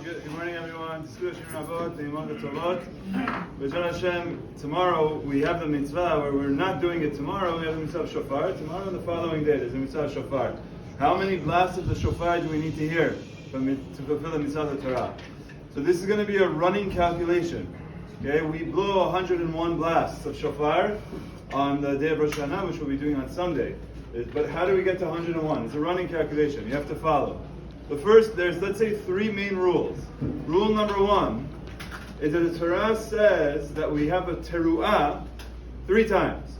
Good morning, everyone. Tomorrow we have the mitzvah where we're not doing it tomorrow. We have the mitzvah of Shofar. Tomorrow and the following day there's the mitzvah of Shofar. How many blasts of the Shofar do we need to hear to fulfill the mitzvah of the Torah? So this is going to be a running calculation. Okay, we blow 101 blasts of Shofar on the day of ROSH HASHANA, which we'll be doing on Sunday. But how do we get to 101? It's a running calculation. You have to follow. But first, there's, let's say, three main rules. Rule number one is that the Torah says that we have a teruah 3 times.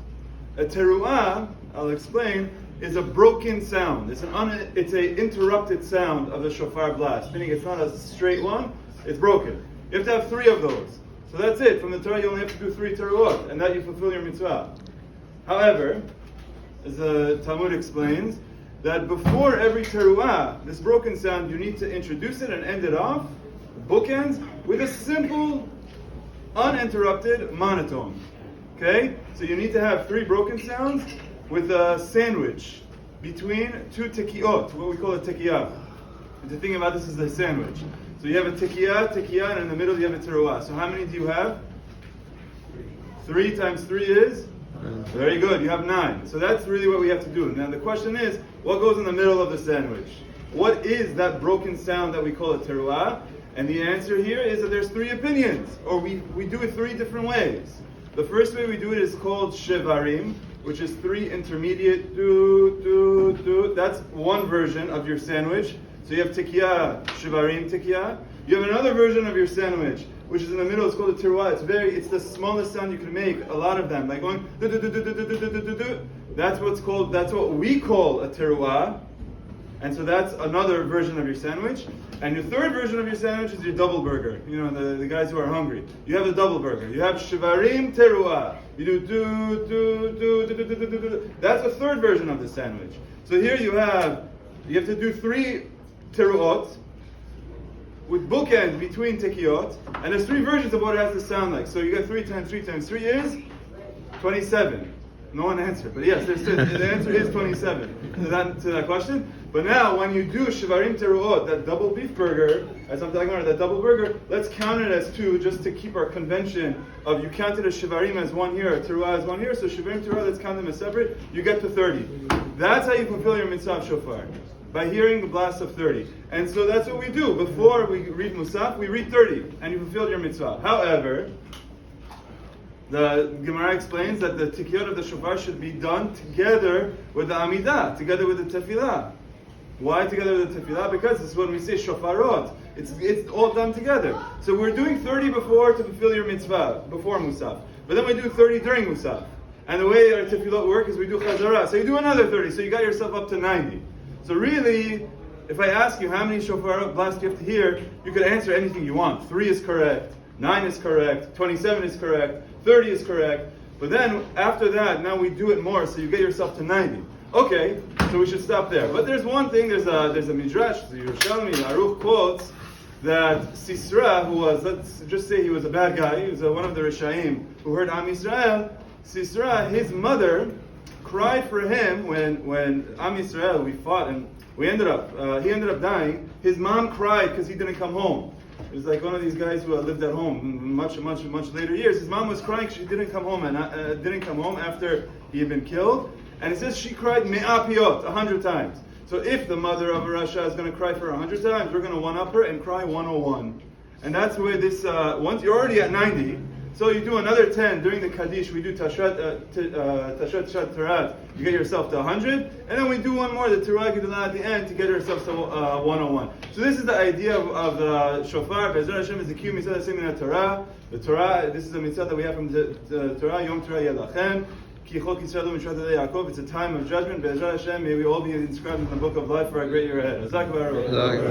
A teruah, I'll explain, is a broken sound. It's an interrupted sound of the shofar blast, meaning it's not a straight one, it's broken. You have to have 3 of those. So that's it. From the Torah, you only have to do 3 teruot, and that you fulfill your mitzvah. However, as the Talmud explains, that before every teruah, this broken sound, you need to introduce it and end it off, bookends, with a simple, uninterrupted monotone. Okay? So you need to have 3 broken sounds with a sandwich between 2 tekiot, what we call a tekiyah. And to think about this is a sandwich. So you have a tekiyah, and in the middle you have a teruah. So how many do you have? 3 times 3 is? Very good, you have 9. So that's really what we have to do. Now the question is, what goes in the middle of the sandwich? What is that broken sound that we call a teruah? And the answer here is that there's 3 opinions, or we do it 3 different ways. The first way we do it is called shevarim, which is 3 intermediate do. That's one version of your sandwich. So you have tekiyah, shevarim tekiyah. You have another version of your sandwich, which is in the middle. It's called a teruah. It's the smallest sound you can make. A lot of them, like going do do do do do do do do do. That's what we call a teruah. And so that's another version of your sandwich. And your third version of your sandwich is your double burger. You know, the guys who are hungry. You have the double burger. You have shivarim teruah. You do do do do do do do do. That's the third version of the sandwich. So here you have to do 3 teruot with bookends between tekiyot, and there's 3 versions of what it has to sound like. So you got 3 times 3 times 3 is 27. No one answered, but yes, the answer is 27 to that question. But now, when you do shivarim teruot, that double beef burger, as I'm talking about, that double burger, let's count it as 2, just to keep our convention of you counted a shivarim as 1 here, a teruah as 1 here. So shivarim teruah, let's count them as separate. You get to 30. That's how you fulfill your mitzvah of shofar, by hearing the blast of 30. And so that's what we do. Before we read Musaf, we read 30, and you fulfilled your mitzvah. However, the Gemara explains that the tikiyot of the shofar should be done together with the amidah, together with the tefillah. Why together with the tefillah? Because this is when we say shofarot. It's all done together. So we're doing 30 before to fulfill your mitzvah, before Musaf. But then we do 30 during Musaf. And the way our tefillot work is we do chazarah. So you do another 30, so you got yourself up to 90. So really, if I ask you how many shofar blasts you have to hear, you could answer anything you want. 3 is correct, 9 is correct, 27 is correct, 30 is correct. But then, after that, now we do it more, so you get yourself to 90. Okay, so we should stop there. But there's one thing, there's a midrash, the Yerushalmi, Aruch quotes, that Sisra, who was, let's just say he was a bad guy, he was one of the Rishaim, who heard Am Yisrael, Sisra, his mother, cried for him when Am Yisrael, we fought and he ended up dying. His mom cried because he didn't come home. It was like one of these guys who lived at home much later years. His mom was crying she didn't come home and didn't come home after he had been killed. And it says she cried me'ah piyot 100 times. So if the mother of a Rasha is going to cry for 100 times, we're going to one-up her and cry 101. And that's where this, once you're already at 90, so you do another 10 during the Kaddish. We do Tashat Tarat. You get yourself to 100, and then we do one more, the Teruah Gedolah at the end, to get ourselves to 101. So this is the idea of the shofar. Be'ezrat Hashem is the key mitzvah same in the Torah. The Torah. This is a mitzvah that we have from the Torah. Yom Torah Yelachem. Ki Chok Yisrael Mishrat Yaakov. It's a time of judgment. Be'ezrat Hashem, may we all be inscribed in the book of life for a great year ahead.